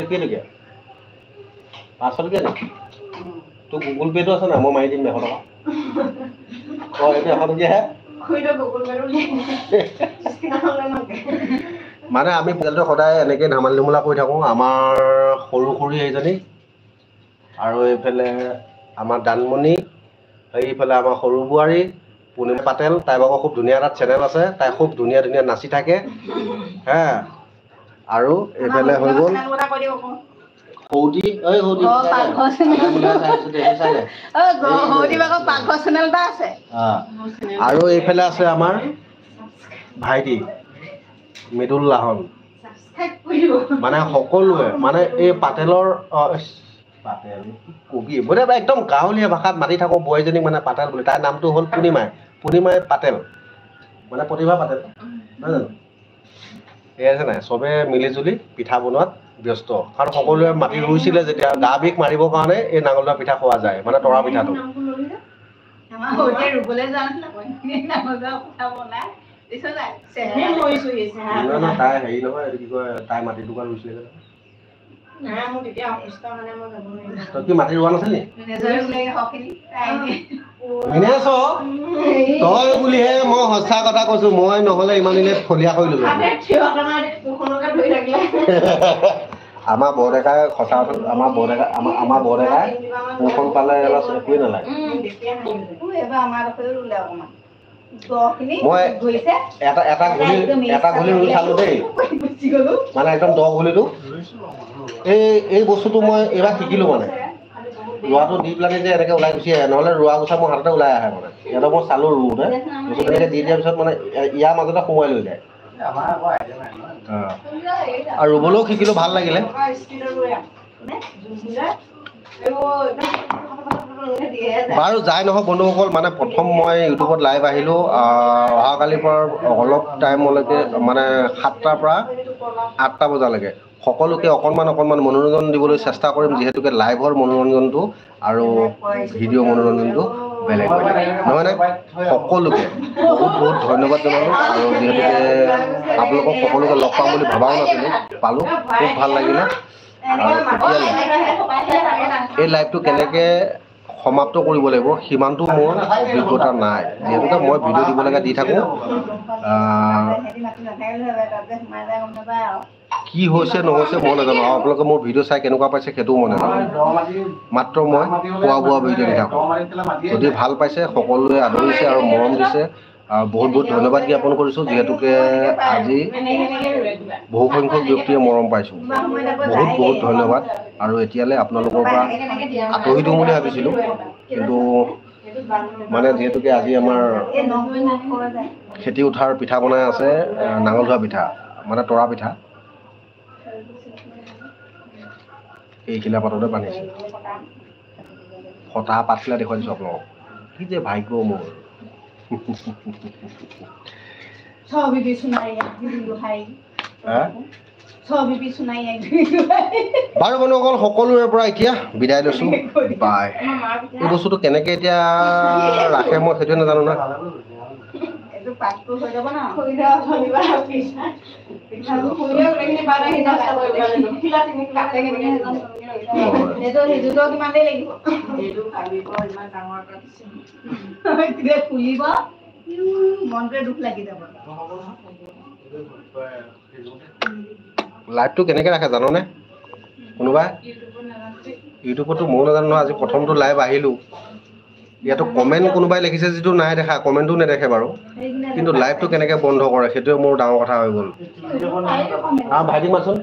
কেলৈকে 500 টকীয়া নেকি তোৰ গুগল পে'টো আছে নাই মই মাৰি দিম 100 টকা এইটো 100 টকীয়াহে মানে আমি পৰিয়ালটো সদায় এনেকৈ ধেমালি ধুমুলা কৰি থাকোঁ আমাৰ সৰু সৰু এইজনী আৰু এইফালে আমাৰ দানমণি এইফালে আমাৰ সৰু বোৱাৰী পূৰ্ণিমা পাটেল তাই ভাগৰ খুব ধুনীয়া এটা চেনেল আছে তাই খুব ধুনীয়া ধুনীয়া নাচি থাকে হা আৰু এইফালে হৈ গ'ল সৌদি আৰু এইফালে আছে আমাৰ ভাইটি মৃদুল লাহন মানে সকলোৱে মানে এই পাটেলৰ পাটেল কবি মই একদম গাঁৱলীয়া ভাষাত মাতি থাকোঁ বোৱাৰীজনীক মানে পাটেল বুলি তাইৰ নামটো হ'ল পূৰ্ণিমাই পাটেল মানে প্ৰতিভা পাটেল নহয় জানো এয়া আছে নাই চবে মিলি জুলি পিঠা বনোৱাত ব্যস্ত কাৰণ সকলোৱে মাটি ৰুইছিলে যেতিয়া গা বিষ মাৰিবৰ কাৰণে এই নাঙল ধোৱা পিঠা খোৱা যায় মানে তৰা পিঠাটো তাই হেৰি নহয় এইটো কি কয় তাই মাটি টুকুৰা ৰুইছিলে তই কি মাটি ৰোৱা নাছিলি তই বুলিহে মই সঁচা কথা কৈছো মই নহলে ইমান দিনে ফলীয়া কৰি ললো আমাৰ বৰডেকাই সঁচা আমাৰ বৰডেকাই কোৰখন পালে একোৱে নালাগে মই এটা ঘলি ৰুই চালো দেই মানে একদম 10 ঘলিটো এই বস্তুটো মই এইবাৰ শিকিলো মানে ৰোৱাটো দি পেলাই যে এনেকে ওলাই গুচি আহে নহ'লে ৰোৱা গুচা মোৰ হাততে ওলাই আহে মানে সিহঁতক মই চালো ৰুওঁতে বস্তু তেনেকে দি দিয়াৰ পিছত মানে ইয়াৰ মাজতে সোমোৱাই লৈ যায় আৰু ৰুবলৈও শিকিলো ভাল লাগিলে বাৰু যাই নহওক বন্ধুসকল মানে প্ৰথম মই ইউটিউবত লাইভ আহিলোঁ অহাকালিৰ পৰা অলপ টাইমলৈকে মানে 7টাৰ পৰা 8টা বজালৈকে সকলোকে অকণমান মনোৰঞ্জন দিবলৈ চেষ্টা কৰিম যিহেতুকে লাইভৰ মনোৰঞ্জনটো আৰু ভিডিঅ' মনোৰঞ্জনটো বেলেগ নহয়নে সকলোকে বহুত ধন্যবাদ জনালোঁ আৰু যিহেতুকে আপোনালোকক সকলোকে লগ পাম বুলি ভবাও নাছিলোঁ পালোঁ খুব ভাল লাগিলে এই লাইভটো কেনেকৈ সমাপ্ত কৰিব লাগিব সিমানটো মোৰ অভিজ্ঞতা নাই যিহেতুকে মই ভিডিঅ' দিবলৈকে দি থাকোঁ কি হৈছে নহৈছে মই নাজানো আৰু আপোনালোকে মোৰ ভিডিঅ' চাই কেনেকুৱা পাইছে সেইটোও মই নাজানো মাত্ৰ মই খোৱা বোৱা ভিডিঅ' দি থাকোঁ যদি ভাল পাইছে সকলোৱে আদৰিছে আৰু মৰম দিছে বহুত ধন্যবাদ জ্ঞাপন কৰিছোঁ যিহেতুকে আজি বহুসংখ্যক ব্যক্তিয়ে মৰম পাইছোঁ বহুত ধন্যবাদ আৰু এতিয়ালৈ আপোনালোকৰ পৰা আঁতৰি দিওঁ বুলি ভাবিছিলোঁ কিন্তু মানে যিহেতুকে আজি আমাৰ খেতি উঠাৰ পিঠা বনাই আছে নাঙল ধোৱা পিঠা মানে তৰা পিঠা এই শিলা পাততে বান্ধিছে ফটা পাতখিলা দেখুৱাই দিছোঁ আপোনালোকক কি যে ভাগ্য মোৰ বাৰু বন্ধুসকল সকলোৰে পৰা এতিয়া বিদায় লৈছোঁ বাই এই বস্তুটো কেনেকৈ এতিয়া ৰাখে মই সেইটোৱে নাজানো না লাইভটো কেনেকৈ ৰাখে জাননে কোনোবা ইউটিউবতো ময়ো নাজানো নহয় আজি প্ৰথমটো লাইভ আহিলোঁ ইয়াতো কমেণ্ট কোনোবাই লিখিছে যিটো নাই দেখা কমেণ্টো নেদেখে বাৰু কিন্তু লাইভটো কেনেকৈ বন্ধ কৰে সেইটোৱে মোৰ ডাঙৰ কথা হৈ গ'ল ভাইটিক মাতচোন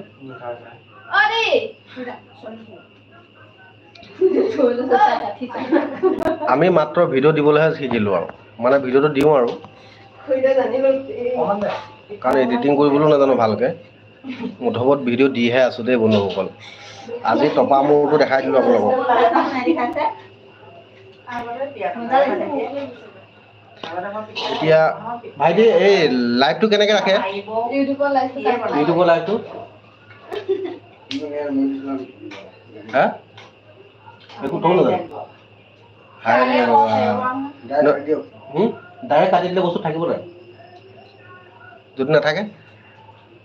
আমি মাত্ৰ ভিডিঅ' দিবলৈহে শিকিলোঁ আৰু মানে ভিডিঅ'টো দিওঁ আৰু কাৰণ এডিটিং কৰিবলৈও নাজানো ভালকৈ মুঠত ভিডিঅ' দিহে আছোঁ দেই বন্ধুসকল আজি টপা মূৰটো দেখাই দিলোঁ আপোনালোকক এতিয়া ভাইটি এই লাইভটো কেনেকৈ ৰাখে ইউটিউবৰ লাইভটো হা একো ক'ব নাজানো ডাইৰেক্ট কাটি দিলে বস্তু থাকিব নাই যদি নাথাকে